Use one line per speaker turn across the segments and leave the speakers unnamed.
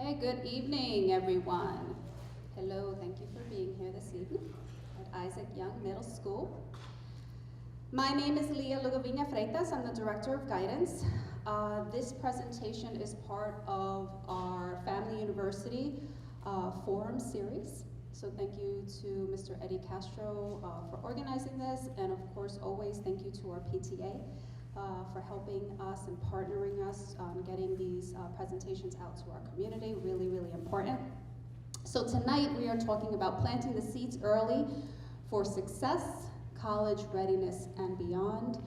Okay, good evening, everyone. Hello, thank you for being here this evening at Isaac Young Middle School. My name is Leah Lugovina Freitas. I'm the Director of Guidance. This presentation is part of our Family University Forum series. So thank you to Mr. Eddie Castro for organizing this, and of course, always thank you to our PTA for helping us and partnering us on getting these presentations out to our community. Really, really important. So tonight we are talking about planting the seeds early for success, college readiness, and beyond.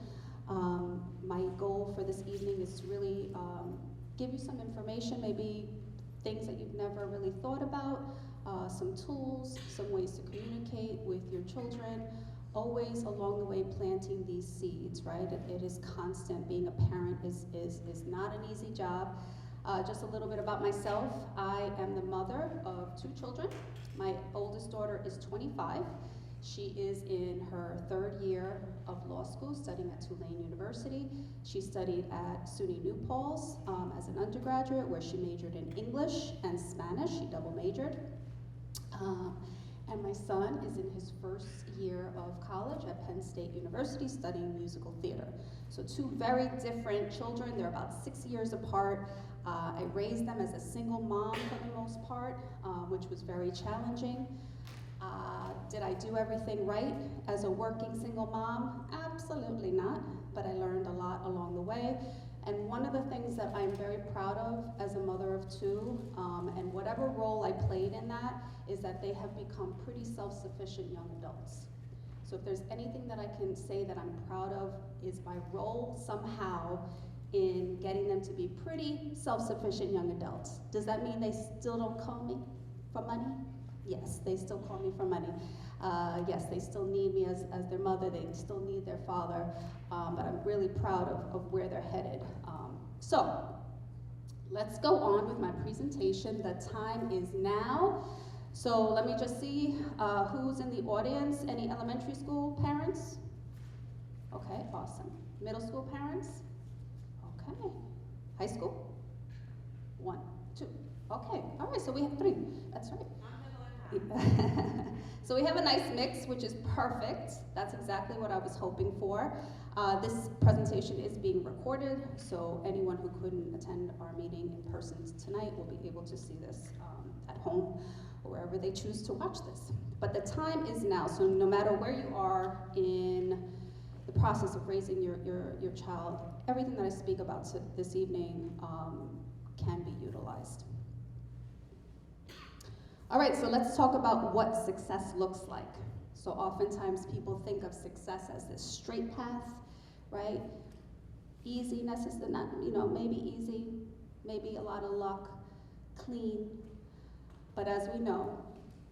My goal for this evening is to really give you some information, maybe things that you've never really thought about, some tools, some ways to communicate with your children, always along the way planting these seeds, right? It is constant. Being a parent is not an easy job. Just a little bit about myself. I am the mother of 2 children. My oldest daughter is 25. She is in her 3rd year of law school, studying at Tulane University. She studied at SUNY New Paltz as an undergraduate, where she majored in English and Spanish. She double majored. And my son is in his 1st year of college at Penn State University, studying musical theater. So 2 very different children. They're about 6 years apart. I raised them as a single mom for the most part, which was very challenging. Did I do everything right as a working single mom? Absolutely not, but I learned a lot along the way. And one of the things that I'm very proud of as a mother of 2, and whatever role I played in that, is that they have become pretty self-sufficient young adults. So if there's anything that I can say that I'm proud of, is my role somehow in getting them to be pretty self-sufficient young adults. Does that mean they still don't call me for money? Yes, they still call me for money. Yes, they still need me as their mother, they still need their father, but I'm really proud of where they're headed. So, let's go on with my presentation. The time is now. So let me just see who's in the audience. Any elementary school parents? Okay, awesome. Middle school parents? Okay. High school? 1, 2. Okay, all right, so we have 3. That's right. So we have a nice mix, which is perfect. That's exactly what I was hoping for. This presentation is being recorded, so anyone who couldn't attend our meeting in person tonight will be able to see this at home or wherever they choose to watch this. But the time is now, so no matter where you are in the process of raising your child, everything that I speak about this evening can be utilized. All right, so let's talk about what success looks like. So oftentimes people think of success as this straight path, right? Easy, necessarily, not, maybe easy, maybe a lot of luck, clean. But as we know,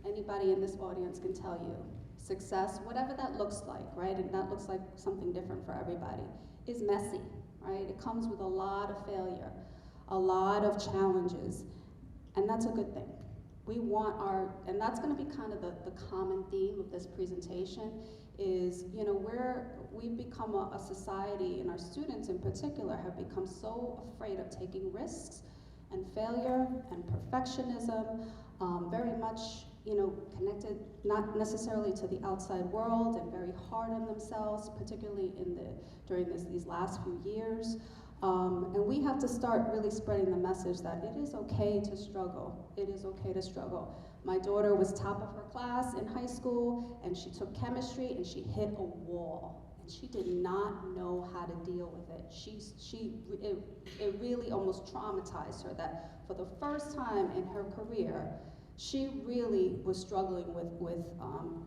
anybody in this audience can tell you, success, whatever that looks like, right? And that looks like something different for everybody, is messy, right? It comes with a lot of failure, a lot of challenges, and that's a good thing. We want and that's going to be kind of the common theme of this presentation is, we've become a society, and our students in particular have become so afraid of taking risks and failure and perfectionism, very much, connected not necessarily to the outside world and very hard on themselves, particularly during these last few years. And we have to start really spreading the message that it is okay to struggle. It is okay to struggle. My daughter was top of her class in high school, and she took chemistry, and she hit a wall. And she did not know how to deal with it. It really almost traumatized her that for the first time in her career, she really was struggling with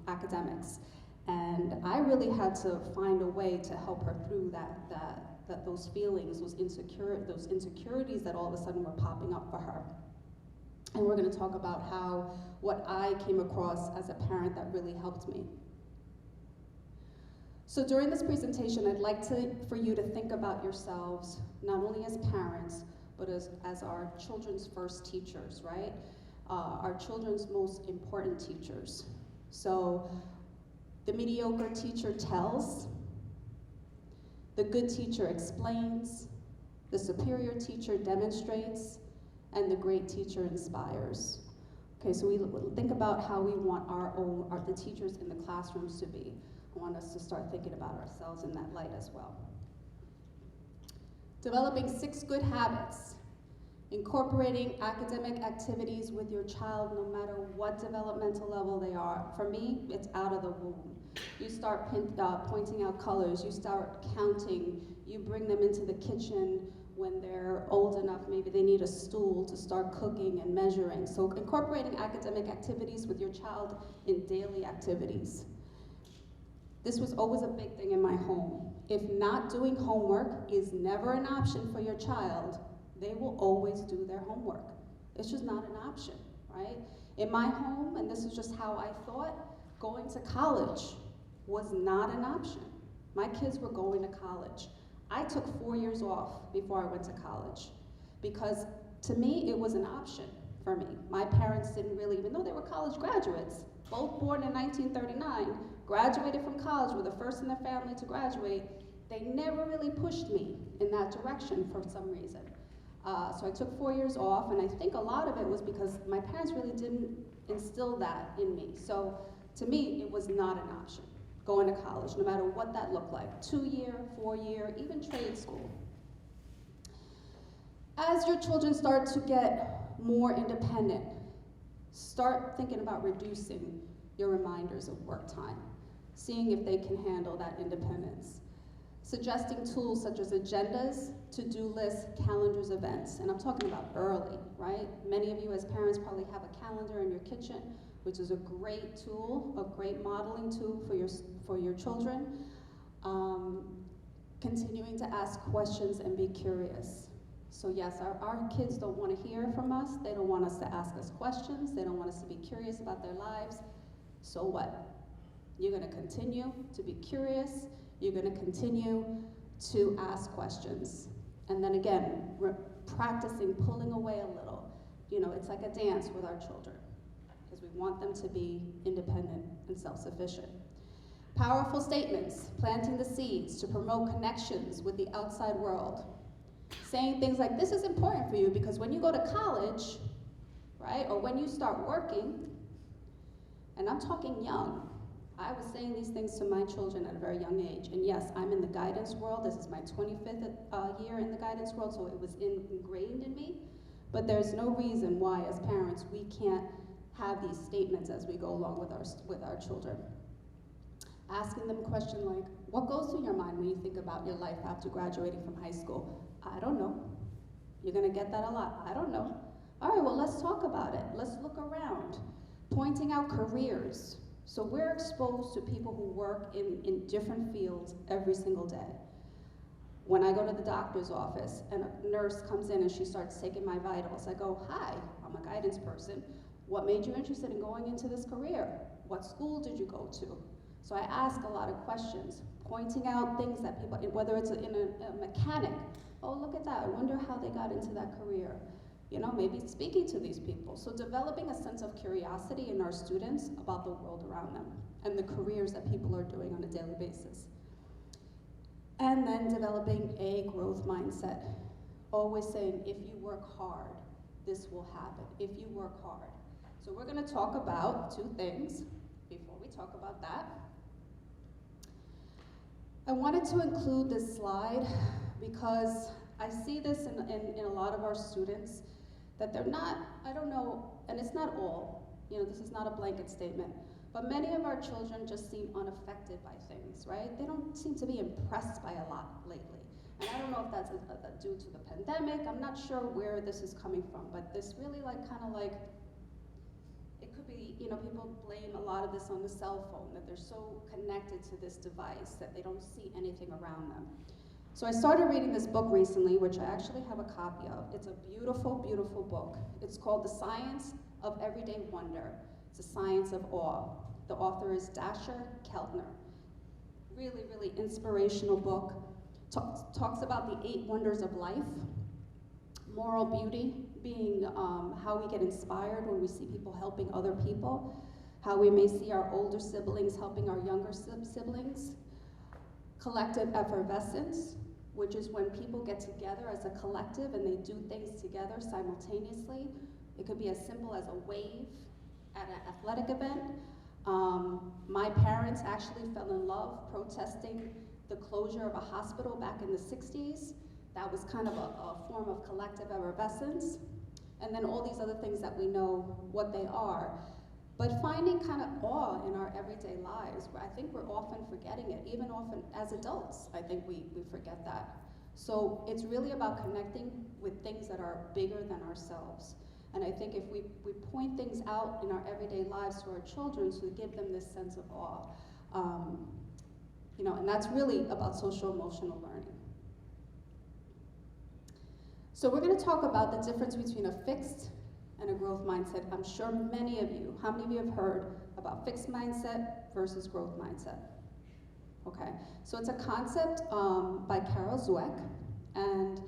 academics. And I really had to find a way to help her through those feelings, those insecurities that all of a sudden were popping up for her. And we're going to talk about what I came across as a parent that really helped me. So during this presentation, I'd like for you to think about yourselves, not only as parents, but as our children's first teachers, right? Our children's most important teachers. So the mediocre teacher tells, the good teacher explains, the superior teacher demonstrates, and the great teacher inspires. Okay, so we think about how we want the teachers in the classrooms to be. I want us to start thinking about ourselves in that light as well. Developing 6 good habits. Incorporating academic activities with your child no matter what developmental level they are. For me, it's out of the womb. You start pointing out colors, you start counting, you bring them into the kitchen when they're old enough, maybe they need a stool to start cooking and measuring. So incorporating academic activities with your child in daily activities. This was always a big thing in my home. If not doing homework is never an option for your child, they will always do their homework. It's just not an option, right? In my home, and this is just how I thought, going to college was not an option. My kids were going to college. I took 4 years off before I went to college because to me, it was an option for me. My parents didn't really, even though they were college graduates, both born in 1939, graduated from college, were the first in their family to graduate, they never really pushed me in that direction for some reason. So I took 4 years off, and I think a lot of it was because my parents really didn't instill that in me. So to me, it was not an option, going to college, no matter what that looked like, 2-year, 4-year, even trade school. As your children start to get more independent, start thinking about reducing your reminders of work time, seeing if they can handle that independence. Suggesting tools such as agendas, to-do lists, calendars, events, and I'm talking about early, right? Many of you as parents probably have a calendar in your kitchen, which is a great tool, a great modeling tool for your children. Continuing to ask questions and be curious. So yes, our kids don't want to hear from us, they don't want us to ask us questions, they don't want us to be curious about their lives. So what? You're going to continue to be curious, you're going to continue to ask questions. And then again, practicing pulling away a little. You know, it's like a dance with our children because we want them to be independent and self-sufficient. Powerful statements, planting the seeds to promote connections with the outside world. Saying things like, this is important for you because when you go to college, right, or when you start working, and I'm talking young, I was saying these things to my children at a very young age. And yes, I'm in the guidance world. This is my 25th year in the guidance world, so it was ingrained in me. But there's no reason why, as parents, we can't have these statements as we go along with our children. Asking them a question like, what goes through your mind when you think about your life after graduating from high school? I don't know. You're going to get that a lot. I don't know. All right, well, let's talk about it. Let's look around. Pointing out careers. So we're exposed to people who work in different fields every single day. When I go to the doctor's office and a nurse comes in and she starts taking my vitals, I go, hi, I'm a guidance person. What made you interested in going into this career? What school did you go to? So I ask a lot of questions, pointing out things that people, whether it's in a mechanic, oh, look at that, I wonder how they got into that career. You know, maybe speaking to these people. So developing a sense of curiosity in our students about the world around them and the careers that people are doing on a daily basis. And then developing a growth mindset. Always saying, if you work hard, this will happen. If you work hard. So we're going to talk about 2 things before we talk about that. I wanted to include this slide because I see this in a lot of our students, that they're not, I don't know, and it's not all, you know, this is not a blanket statement, but many of our children just seem unaffected by things, right? They don't seem to be impressed by a lot lately. And I don't know if that's due to the pandemic, I'm not sure where this is coming from, but this really kind of like, it could be, you know, people blame a lot of this on the cell phone, that they're so connected to this device that they don't see anything around them. So I started reading this book recently, which I actually have a copy of. It's a beautiful, beautiful book. It's called The Science of Everyday Wonder. It's a science of awe. The author is Dasher Keltner. Really, really inspirational book. Talks about the 8 wonders of life. Moral beauty being how we get inspired when we see people helping other people. How we may see our older siblings helping our younger siblings. Collective effervescence, which is when people get together as a collective and they do things together simultaneously. It could be as simple as a wave at an athletic event. My parents actually fell in love protesting the closure of a hospital back in the 60s. That was kind of a form of collective effervescence. And then all these other things that we know what they are. But finding kind of awe in our everyday lives, I think we're often forgetting it, even often as adults, I think we forget that. So it's really about connecting with things that are bigger than ourselves. And I think if we point things out in our everyday lives to our children to give them this sense of awe, and that's really about social emotional learning. So we're going to talk about the difference between a fixed and a growth mindset. I'm sure many of you, how many of you have heard about fixed mindset versus growth mindset? Okay, so it's a concept by Carol Dweck, and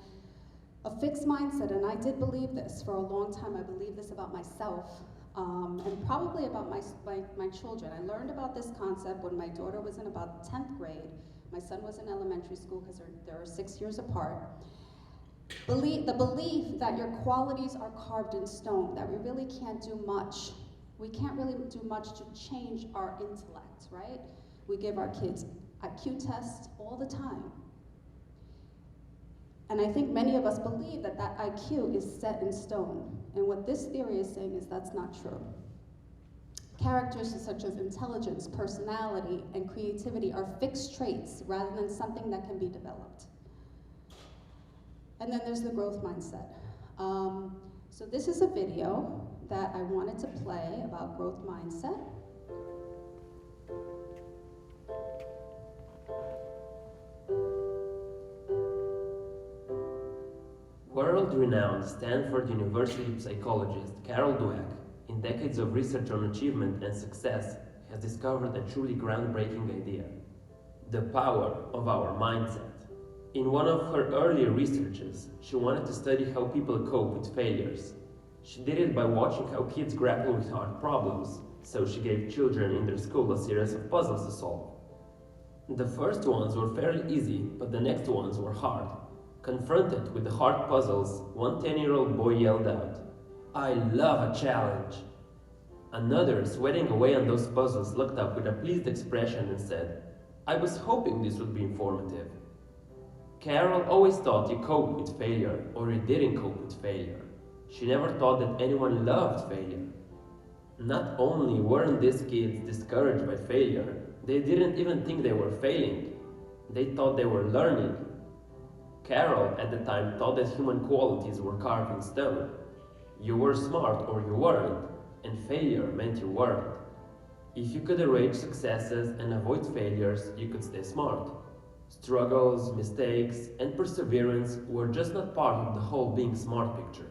a fixed mindset, and I did believe this for a long time. I believed this about myself, and probably about my children. I learned about this concept when my daughter was in about 10th grade. My son was in elementary school because they're 6 years apart. The belief that your qualities are carved in stone, that we really can't do much. We can't really do much to change our intellect, right? We give our kids IQ tests all the time. And I think many of us believe that that IQ is set in stone. And what this theory is saying is that's not true. Characters such as intelligence, personality, and creativity are fixed traits rather than something that can be developed. And then there's the growth mindset. So this is a video that I wanted to play about growth mindset.
World-renowned Stanford University psychologist Carol Dweck, in decades of research on achievement and success, has discovered a truly groundbreaking idea: the power of our mindset. In one of her earlier researches, she wanted to study how people cope with failures. She did it by watching how kids grapple with hard problems, so she gave children in their school a series of puzzles to solve. The first ones were fairly easy, but the next ones were hard. Confronted with the hard puzzles, one 10-year-old boy yelled out, "I love a challenge!" Another, sweating away on those puzzles, looked up with a pleased expression and said, "I was hoping this would be informative." Carol always thought you coped with failure, or you didn't cope with failure. She never thought that anyone loved failure. Not only weren't these kids discouraged by failure, they didn't even think they were failing. They thought they were learning. Carol, at the time, thought that human qualities were carved in stone. You were smart or you weren't, and failure meant you weren't. If you could arrange successes and avoid failures, you could stay smart. Struggles, mistakes, and perseverance were just not part of the whole being smart picture.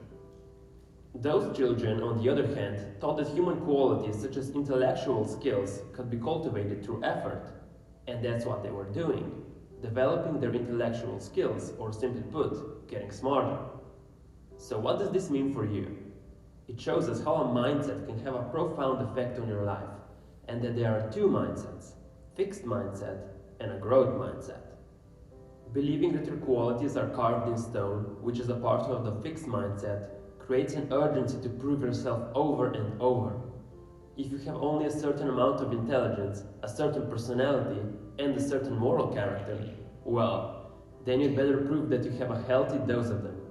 Those children, on the other hand, thought that human qualities such as intellectual skills could be cultivated through effort, and that's what they were doing, developing their intellectual skills, or simply put, getting smarter. So what does this mean for you? It shows us how a mindset can have a profound effect on your life, and that there are two mindsets: fixed mindset and a growth mindset. Believing that your qualities are carved in stone, which is a part of the fixed mindset, creates an urgency to prove yourself over and over. If you have only a certain amount of intelligence, a certain personality, and a certain moral character, well, then you'd better prove that you have a healthy dose of them.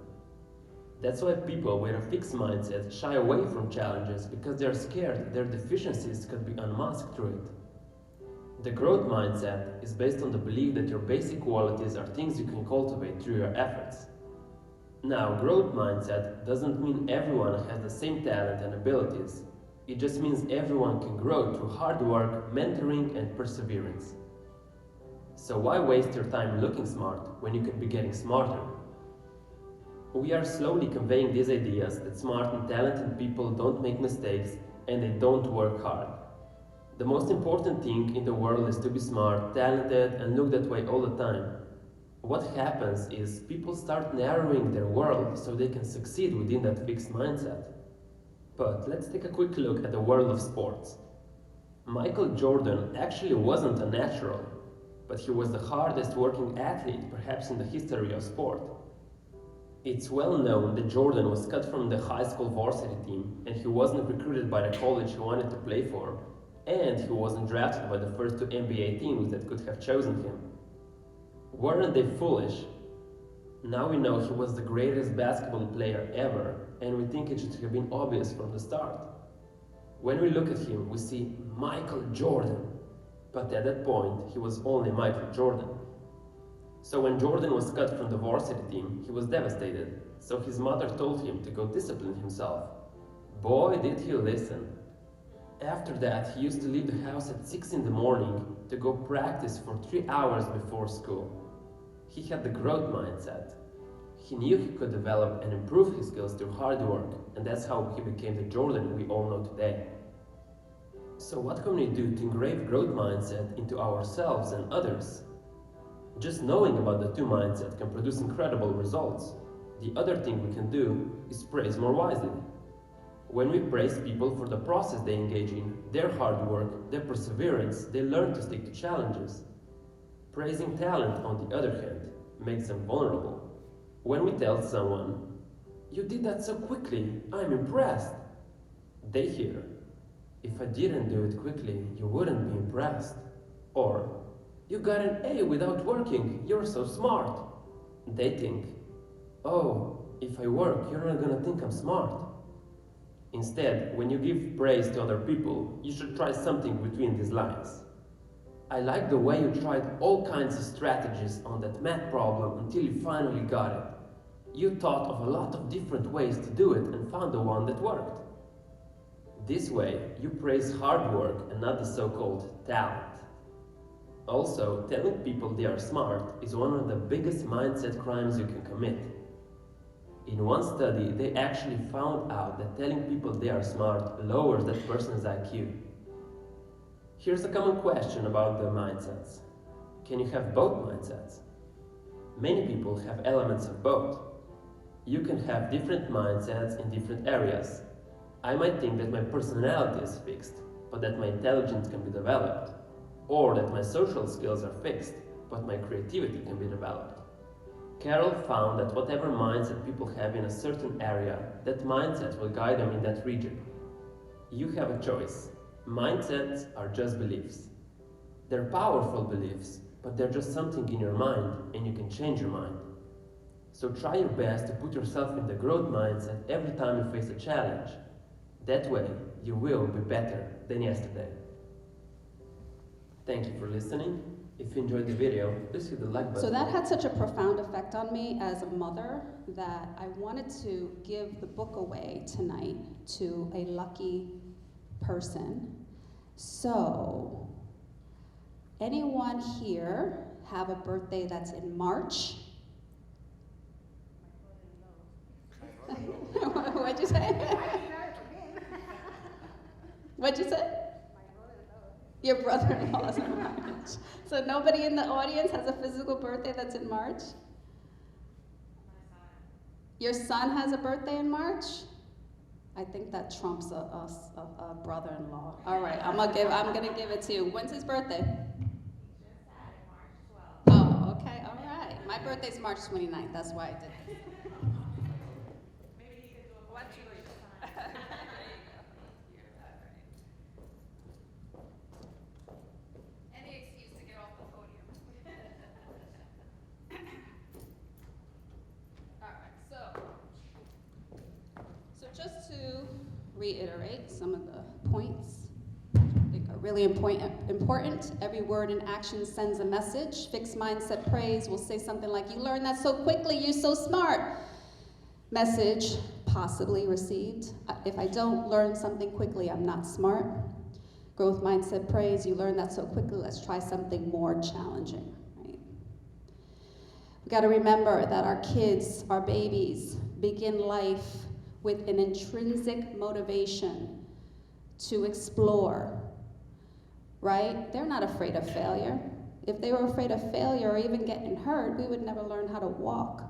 That's why people with a fixed mindset shy away from challenges, because they are scared their deficiencies could be unmasked through it. The growth mindset is based on the belief that your basic qualities are things you can cultivate through your efforts. Now, growth mindset doesn't mean everyone has the same talent and abilities. It just means everyone can grow through hard work, mentoring, and perseverance. So why waste your time looking smart when you could be getting smarter? We are slowly conveying these ideas that smart and talented people don't make mistakes and they don't work hard. The most important thing in the world is to be smart, talented, and look that way all the time. What happens is people start narrowing their world so they can succeed within that fixed mindset. But let's take a quick look at the world of sports. Michael Jordan actually wasn't a natural, but he was the hardest working athlete perhaps in the history of sport. It's well known that Jordan was cut from the high school varsity team and he wasn't recruited by the college he wanted to play for, and he wasn't drafted by the first two NBA teams that could have chosen him. Weren't they foolish? Now we know he was the greatest basketball player ever, and we think it should have been obvious from the start. When we look at him, we see Michael Jordan, but at that point, he was only Michael Jordan. So when Jordan was cut from the varsity team, he was devastated, so his mother told him to go discipline himself. Boy, did he listen. After that, he used to leave the house at 6 in the morning to go practice for 3 hours before school. He had the growth mindset. He knew he could develop and improve his skills through hard work, and that's how he became the Jordan we all know today. So what can we do to engrave growth mindset into ourselves and others? Just knowing about the two mindsets can produce incredible results. The other thing we can do is praise more wisely. When we praise people for the process they engage in, their hard work, their perseverance, they learn to stick to challenges. Praising talent, on the other hand, makes them vulnerable. When we tell someone, "You did that so quickly, I'm impressed," they hear, "If I didn't do it quickly, you wouldn't be impressed." Or, "You got an A without working, you're so smart." They think, "Oh, if I work, you're not gonna think I'm smart." Instead, when you give praise to other people, you should try something between these lines. "I like the way you tried all kinds of strategies on that math problem until you finally got it. You thought of a lot of different ways to do it and found the one that worked." This way, you praise hard work and not the so-called talent. Also, telling people they are smart is one of the biggest mindset crimes you can commit. In one study, they actually found out that telling people they are smart lowers that person's IQ. Here's a common question about the mindsets. Can you have both mindsets? Many people have elements of both. You can have different mindsets in different areas. I might think that my personality is fixed, but that my intelligence can be developed. Or that my social skills are fixed, but my creativity can be developed. Carol found that whatever mindset people have in a certain area, that mindset will guide them in that region. You have a choice. Mindsets are just beliefs. They're powerful beliefs, but they're just something in your mind, and you can change your mind. So try your best to put yourself in the growth mindset every time you face a challenge. That way, you will be better than yesterday. Thank you for listening. If you enjoyed the video, please hit the like button.
So that had such a profound effect on me as a mother that I wanted to give the book away tonight to a lucky person. So, anyone here have a birthday that's in March? What'd you say? What'd you say? Your brother-in-law is in March. So nobody in the audience has a physical birthday that's in March? Your son has a birthday in March? I think that trumps a brother-in-law. All right, I'm gonna give it to you. When's his birthday? Oh, okay, all right. My birthday's March 29th. That's why I did it.
Maybe he could do a what you Any excuse to get off the podium.
All right, so just to reiterate some of the points I think are really important. Every word and action sends a message. Fixed mindset praise will say something like, "You learned that so quickly, you're so smart." Message possibly received. If I don't learn something quickly, I'm not smart. Growth mindset praise, "You learned that so quickly, let's try something more challenging." Right? We got to remember that our kids, our babies, begin life with an intrinsic motivation to explore, right? They're not afraid of failure. If they were afraid of failure or even getting hurt, we would never learn how to walk,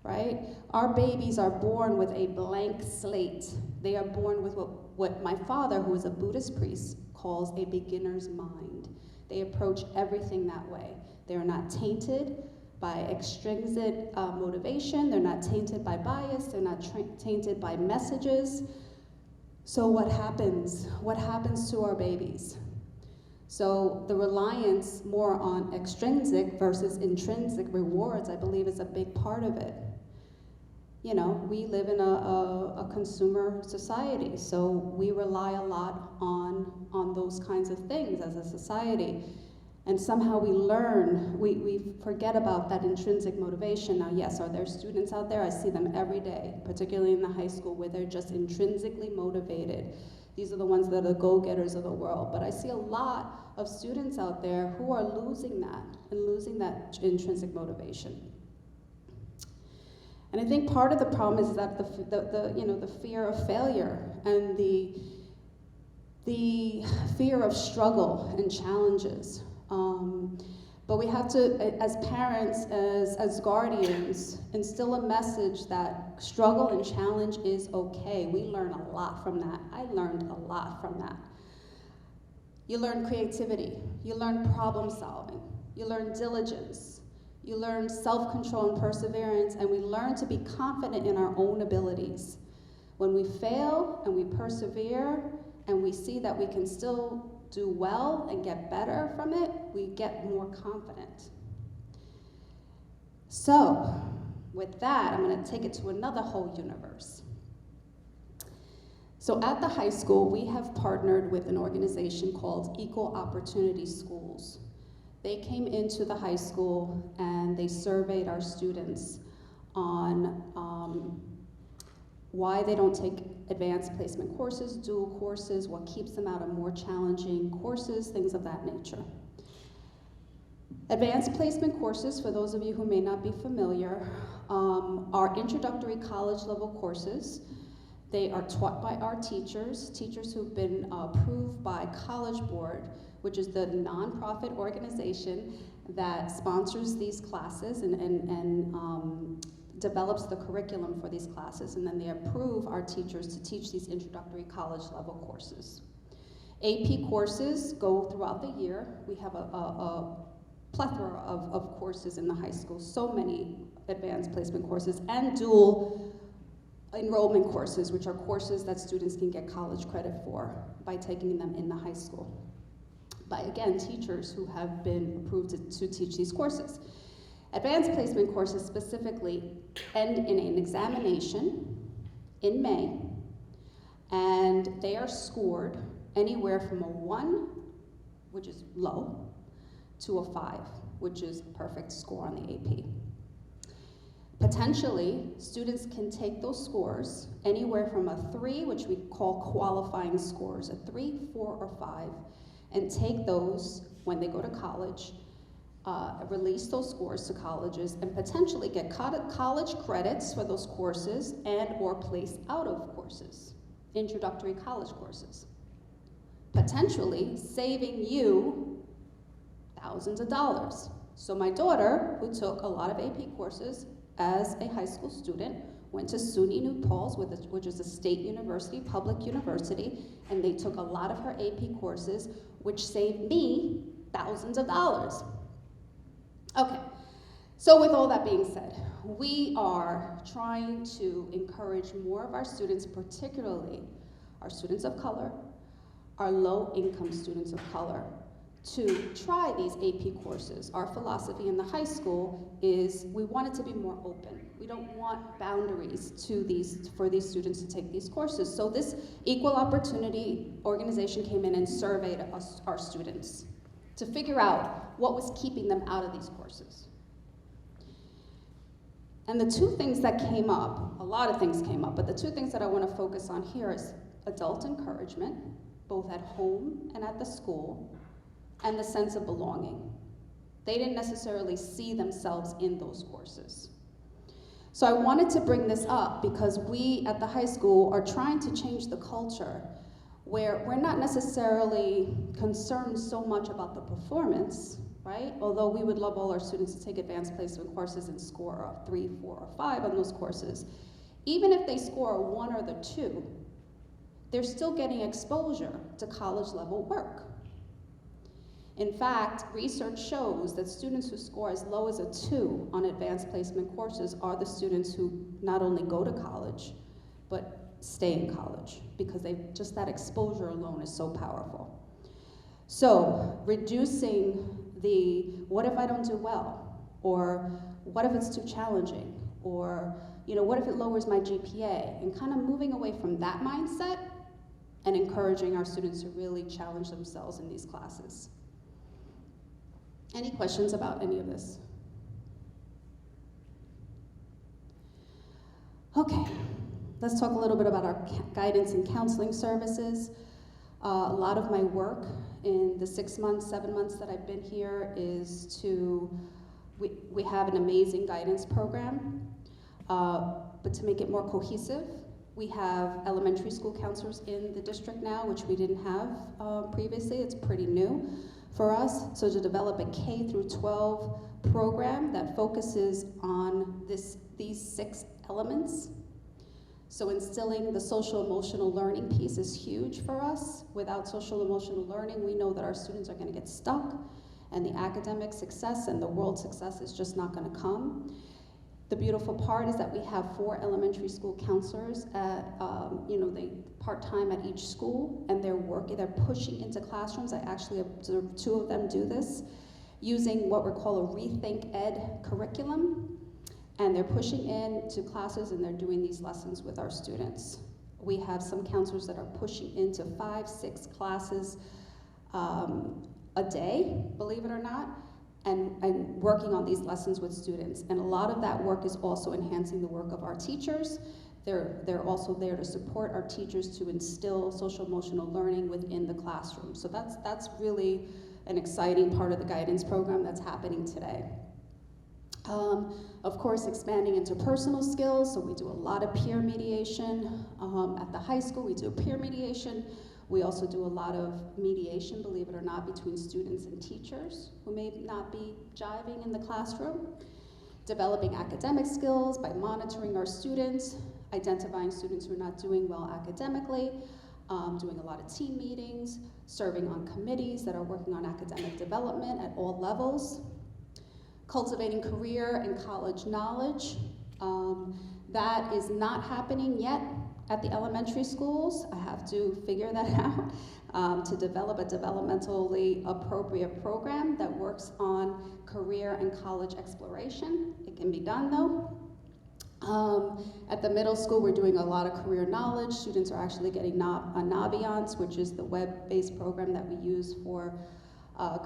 right? Our babies are born with a blank slate. They are born with what my father, who is a Buddhist priest, calls a beginner's mind. They approach everything that way. They're not tainted by extrinsic motivation. They're not tainted by bias. They're not tainted by messages. So what happens? What happens to our babies? So the reliance more on extrinsic versus intrinsic rewards, I believe, is a big part of it. You know, we live in a consumer society, so we rely a lot on those kinds of things as a society. And somehow we forget about that intrinsic motivation. Now, yes, are there students out there? I see them every day, particularly in the high school, where they're just intrinsically motivated. These are the ones that are the go-getters of the world. But I see a lot of students out there who are losing that intrinsic motivation. And I think part of the problem is that the fear of failure and the fear of struggle and challenges. But we have to, as parents, as guardians, instill a message that struggle and challenge is okay. We learn a lot from that. I learned a lot from that. You learn creativity. You learn problem solving. You learn diligence. You learn self-control and perseverance, and we learn to be confident in our own abilities. When we fail and we persevere and we see that we can still do well and get better from it, we get more confident. So, with that, I'm going to take it to another whole universe. So at the high school, we have partnered with an organization called Equal Opportunity Schools. They came into the high school and they surveyed our students on why they don't take advanced placement courses, dual courses, what keeps them out of more challenging courses, things of that nature. Advanced placement courses, for those of you who may not be familiar, are introductory college level courses. They are taught by our teachers who've been approved by College Board, which is the nonprofit organization that sponsors these classes and develops the curriculum for these classes, and then they approve our teachers to teach these introductory college level courses. AP courses go throughout the year. We have a plethora of courses in the high school, so many advanced placement courses, and dual enrollment courses, which are courses that students can get college credit for by taking them in the high school. By, again, teachers who have been approved to teach these courses. Advanced placement courses specifically end in an examination in May, and they are scored anywhere from a 1, which is low, to a 5, which is a perfect score on the AP. Potentially, students can take those scores anywhere from a 3, which we call qualifying scores, a 3, 4, or 5, and take those when they go to college, release those scores to colleges, and potentially get college credits for those courses and or place out of courses, introductory college courses. Potentially saving you thousands of dollars. So my daughter, who took a lot of AP courses as a high school student, went to SUNY New Paltz, which is a state university, public university, and they took a lot of her AP courses, which saved me thousands of dollars. Okay, so with all that being said, we are trying to encourage more of our students, particularly our students of color, our low-income students of color, to try these AP courses. Our philosophy in the high school is we want it to be more open. We don't want boundaries for these students to take these courses. So this Equal Opportunity organization came in and surveyed our students to figure out what was keeping them out of these courses. And the two things that came up, a lot of things came up, but the two things that I want to focus on here is adult encouragement, both at home and at the school, and the sense of belonging. They didn't necessarily see themselves in those courses. So I wanted to bring this up because we at the high school are trying to change the culture where we're not necessarily concerned so much about the performance, right? Although we would love all our students to take advanced placement courses and score a 3, 4, or 5 on those courses. Even if they score a 1 or the 2, they're still getting exposure to college level work. In fact, research shows that students who score as low as a 2 on advanced placement courses are the students who not only go to college, but stay in college, because just that exposure alone is so powerful. So, reducing the what if I don't do well, or what if it's too challenging, or what if it lowers my GPA, and kind of moving away from that mindset and encouraging our students to really challenge themselves in these classes. Any questions about any of this? Okay, let's talk a little bit about our guidance and counseling services. A lot of my work in the 6 months, 7 months that I've been here is we have an amazing guidance program, but to make it more cohesive, we have elementary school counselors in the district now, which we didn't have previously. It's pretty new for us. So to develop a K through 12 program that focuses on these 6 elements. So instilling the social emotional learning piece is huge for us. Without social emotional learning, we know that our students are going to get stuck, and the academic success and the world success is just not going to come. The beautiful part is that we have 4 elementary school counselors at, they part-time at each school, and they're pushing into classrooms. I actually observed 2 of them do this, using what we call a Rethink Ed curriculum, and they're pushing into classes and they're doing these lessons with our students. We have some counselors that are pushing into 5, 6 classes a day, believe it or not, and working on these lessons with students. And a lot of that work is also enhancing the work of our teachers. They're also there to support our teachers to instill social emotional learning within the classroom. So that's really an exciting part of the guidance program that's happening today. Of course, expanding interpersonal skills, so we do a lot of peer mediation. At the high school, we do peer mediation. We also do a lot of mediation, believe it or not, between students and teachers who may not be jiving in the classroom. Developing academic skills by monitoring our students, identifying students who are not doing well academically, doing a lot of team meetings, serving on committees that are working on academic development at all levels. Cultivating career and college knowledge. That is not happening yet at the elementary schools. I have to figure that out to develop a developmentally appropriate program that works on career and college exploration. It can be done though. At the middle school, we're doing a lot of career knowledge. Students are actually getting Naviance, which is the web-based program that we use for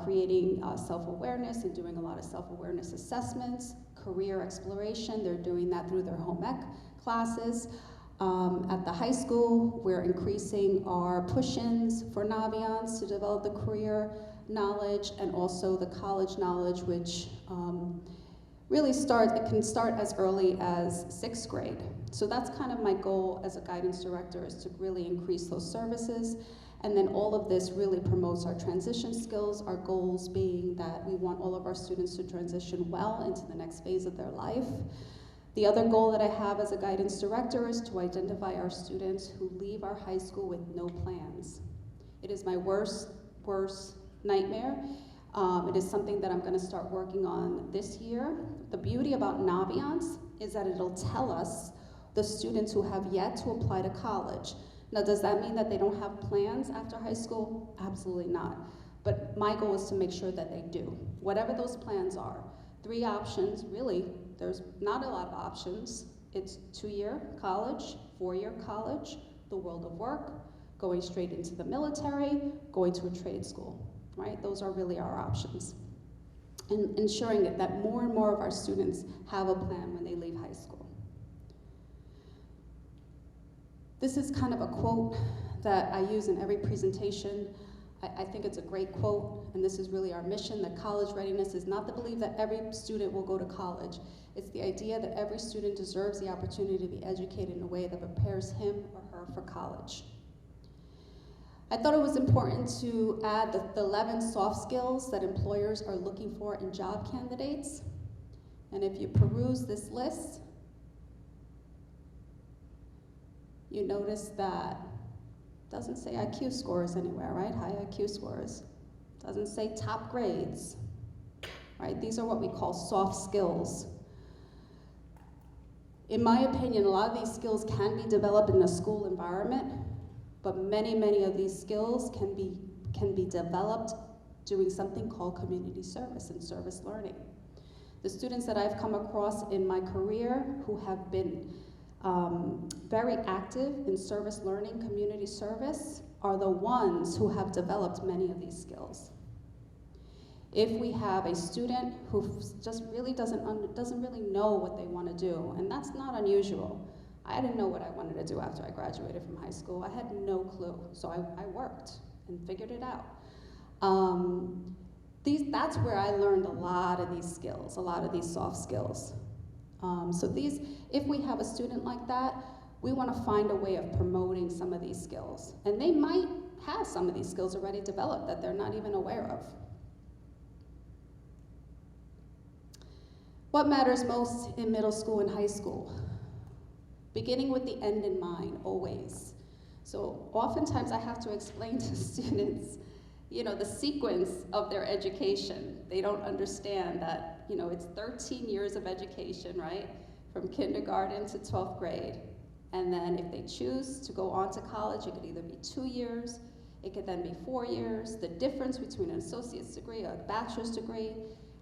creating self-awareness and doing a lot of self-awareness assessments. Career exploration, they're doing that through their home ec classes. At the high school, we're increasing our push-ins for Naviance to develop the career knowledge and also the college knowledge, which it can start as early as 6th grade. So that's kind of my goal as a guidance director, is to really increase those services. And then all of this really promotes our transition skills, our goals being that we want all of our students to transition well into the next phase of their life. The other goal that I have as a guidance director is to identify our students who leave our high school with no plans. It is my worst nightmare. It is something that I'm going to start working on this year. The beauty about Naviance is that it'll tell us the students who have yet to apply to college. Now, does that mean that they don't have plans after high school? Absolutely not. But my goal is to make sure that they do, whatever those plans are. 3 options, really, there's not a lot of options. It's 2-year college, 4-year college, the world of work, going straight into the military, going to a trade school, right? Those are really our options. And ensuring that more and more of our students have a plan when they leave high school. This is kind of a quote that I use in every presentation. I think it's a great quote, and this is really our mission, that college readiness is not the belief that every student will go to college. It's the idea that every student deserves the opportunity to be educated in a way that prepares him or her for college. I thought it was important to add the 11 soft skills that employers are looking for in job candidates. And if you peruse this list, you notice that it doesn't say IQ scores anywhere, right? High IQ scores. Doesn't say top grades, right? These are what we call soft skills. In my opinion, a lot of these skills can be developed in a school environment, but many of these skills can be developed doing something called community service and service learning. The students that I've come across in my career who have been very active in service learning, community service, are the ones who have developed many of these skills. If we have a student who just really doesn't really know what they want to do, and that's not unusual. I didn't know what I wanted to do after I graduated from high school. I had no clue, so I worked and figured it out. That's where I learned a lot of these skills, a lot of these soft skills. If we have a student like that, we want to find a way of promoting some of these skills. And they might have some of these skills already developed that they're not even aware of. What matters most in middle school and high school? Beginning with the end in mind, always. So oftentimes I have to explain to students, the sequence of their education. They don't understand that, it's 13 years of education, right? From kindergarten to 12th grade. And then if they choose to go on to college, it could either be 2 years, it could then be 4 years. The difference between an associate's degree or a bachelor's degree,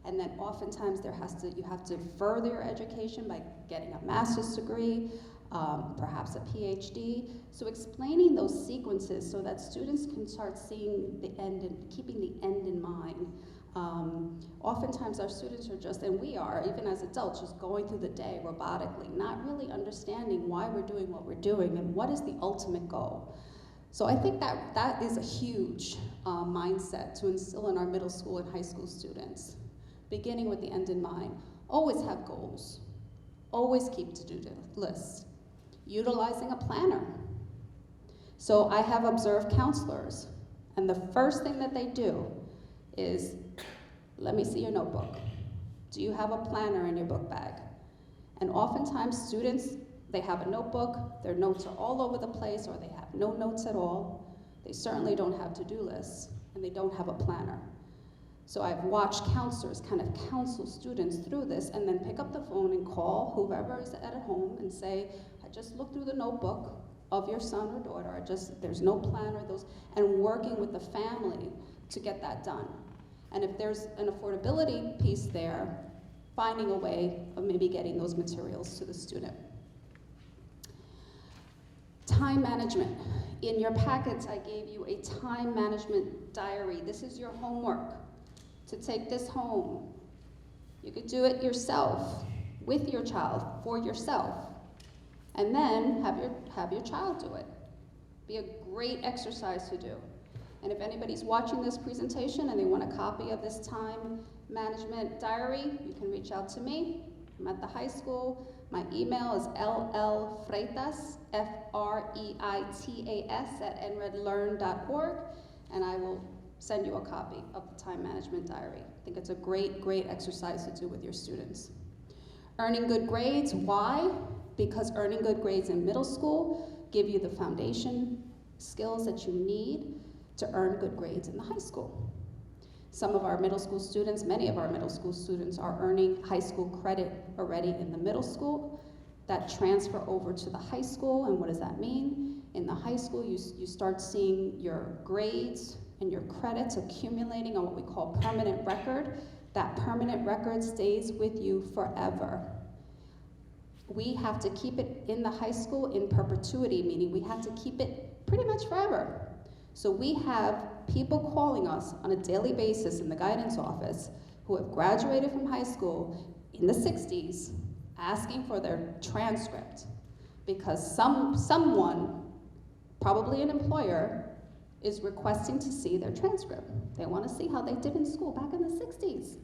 and then oftentimes you have to further your education by getting a master's degree, perhaps a PhD. So explaining those sequences so that students can start seeing the end and keeping the end in mind. Oftentimes our students are just, and we are, even as adults, just going through the day robotically, not really understanding why we're doing what we're doing and what is the ultimate goal. So I think that is a huge mindset to instill in our middle school and high school students. Beginning with the end in mind. Always have goals. Always keep to-do lists. Utilizing a planner. So I have observed counselors, and the first thing that they do is, let me see your notebook. Do you have a planner in your book bag? And oftentimes students, they have a notebook, their notes are all over the place, or they have no notes at all. They certainly don't have to-do lists, and they don't have a planner. So I've watched counselors kind of counsel students through this and then pick up the phone and call whoever is at home and say, I just looked through the notebook of your son or daughter, there's no planner, and working with the family to get that done. And if there's an affordability piece there, finding a way of maybe getting those materials to the student. Time management. In your packets, I gave you a time management diary. This is your homework. To take this home. You could do it yourself, with your child, for yourself. And then have your child do it. Be a great exercise to do. And if anybody's watching this presentation and they want a copy of this time management diary, you can reach out to me. I'm at the high school. My email is llfreitas, Freitas, @nredlearn.org, and I will send you a copy of the time management diary. I think it's a great exercise to do with your students. Earning good grades, why? Because earning good grades in middle school give you the foundation skills that you need to earn good grades in the high school. Some of our middle school students, many of our middle school students are earning high school credit already in the middle school that transfer over to the high school, and what does that mean? In the high school, you start seeing your grades and your credits accumulating on what we call permanent record. That permanent record stays with you forever. We have to keep it in the high school in perpetuity, meaning we have to keep it pretty much forever. So we have people calling us on a daily basis in the guidance office who have graduated from high school in the 60s asking for their transcript because someone, probably an employer, is requesting to see their transcript. They want to see how they did in school back in the 60s.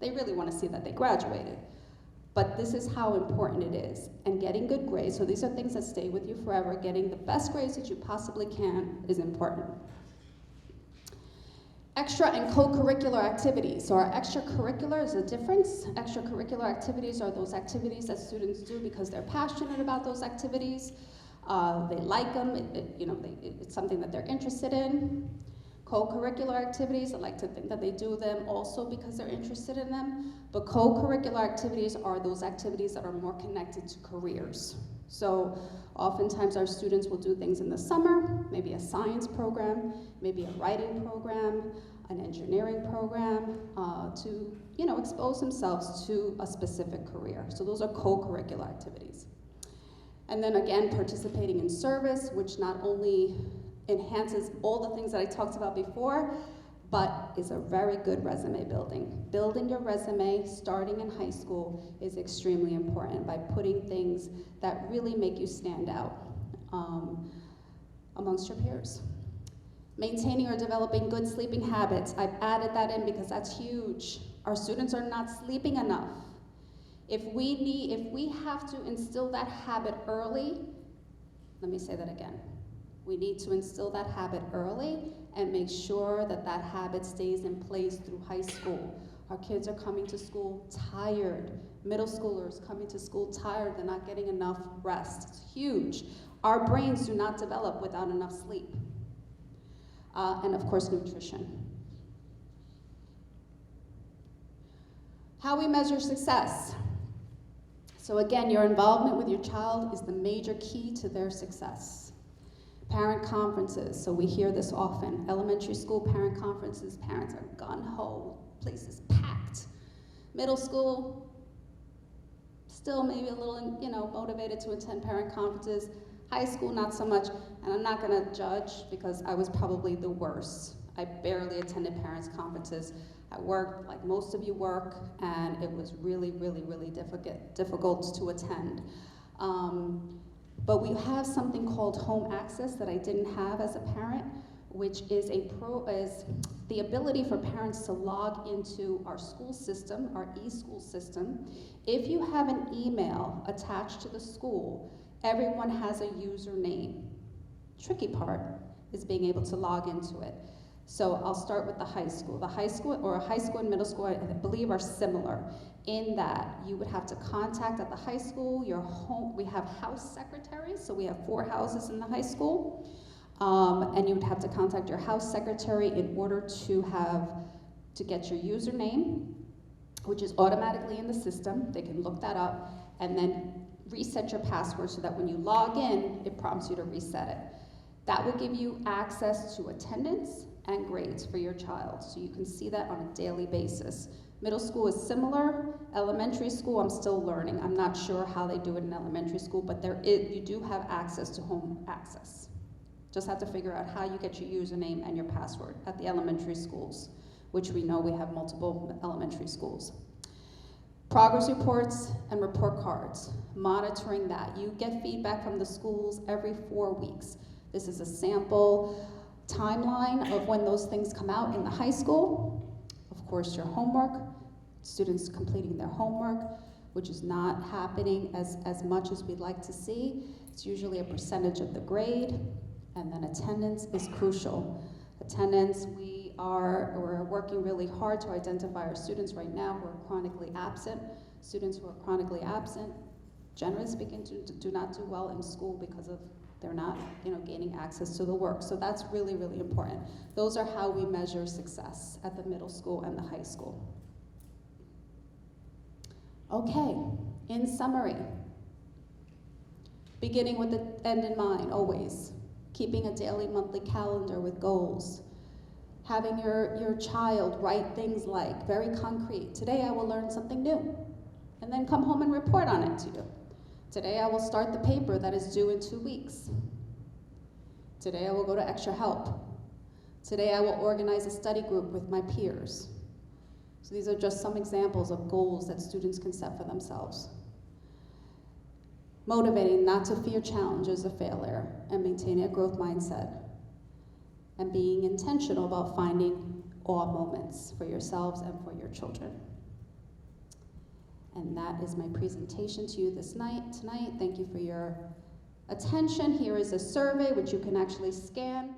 They really want to see that they graduated. But this is how important it is. And getting good grades, so these are things that stay with you forever. Getting the best grades that you possibly can is important. Extra and co-curricular activities. So our extracurricular is a difference. Extracurricular activities are those activities that students do because they're passionate about those activities. They like them, it's something that they're interested in. Co-curricular activities, I like to think that they do them also because they're interested in them, but co-curricular activities are those activities that are more connected to careers. So oftentimes our students will do things in the summer, maybe a science program, maybe a writing program, an engineering program, to expose themselves to a specific career. So those are co-curricular activities. And then again, participating in service, which not only enhances all the things that I talked about before, but is a very good resume building. Building your resume, starting in high school, is extremely important by putting things that really make you stand out amongst your peers. Maintaining or developing good sleeping habits. I've added that in because that's huge. Our students are not sleeping enough. If we have to instill that habit early, let me say that again. We need to instill that habit early and make sure that that habit stays in place through high school. Our kids are coming to school tired. Middle schoolers coming to school tired, they're not getting enough rest. It's huge. Our brains do not develop without enough sleep. And of course, nutrition. How we measure success. So again, your involvement with your child is the major key to their success. Parent conferences, so we hear this often. Elementary school parent conferences, parents are gung-ho, place is packed. Middle school, still maybe a little, motivated to attend parent conferences. High school, not so much, and I'm not gonna judge because I was probably the worst. I barely attended parents' conferences. I worked like most of you work, and it was really, really, really difficult to attend. But we have something called home access that I didn't have as a parent, which is the ability for parents to log into our school system, our e-school system. If you have an email attached to the school, everyone has a username. Tricky part is being able to log into it. So I'll start with the high school. The high school and middle school, I believe, are similar in that you would have to contact at the high school, your home. We have house secretaries, so we have 4 houses in the high school. And you would have to contact your house secretary in order to get your username, which is automatically in the system. They can look that up, and then reset your password so that when you log in, it prompts you to reset it. That will give you access to attendance and grades for your child, so you can see that on a daily basis. Middle school is similar. Elementary school, I'm still learning. I'm not sure how they do it in elementary school, but you do have access to home access. Just have to figure out how you get your username and your password at the elementary schools, which we know we have multiple elementary schools. Progress reports and report cards, monitoring that. You get feedback from the schools every 4 weeks. This is a sample timeline of when those things come out in the high school. Of course, your homework, students completing their homework, which is not happening as much as we'd like to see. It's usually a percentage of the grade, and then attendance is crucial. Attendance, we're working really hard to identify our students right now who are chronically absent. Students who are chronically absent, generally speaking, do not do well in school because of they're not, gaining access to the work. So that's really, really important. Those are how we measure success at the middle school and the high school. Okay, in summary, beginning with the end in mind, always. Keeping a daily, monthly calendar with goals. Having your child write things like, very concrete, today I will learn something new, and then come home and report on it to you. Today I will start the paper that is due in 2 weeks. Today I will go to extra help. Today I will organize a study group with my peers. So these are just some examples of goals that students can set for themselves. Motivating not to fear challenges or failure and maintaining a growth mindset. And being intentional about finding awe moments for yourselves and for your children. And that is my presentation to you tonight. Thank you for your attention. Here is a survey which you can actually scan.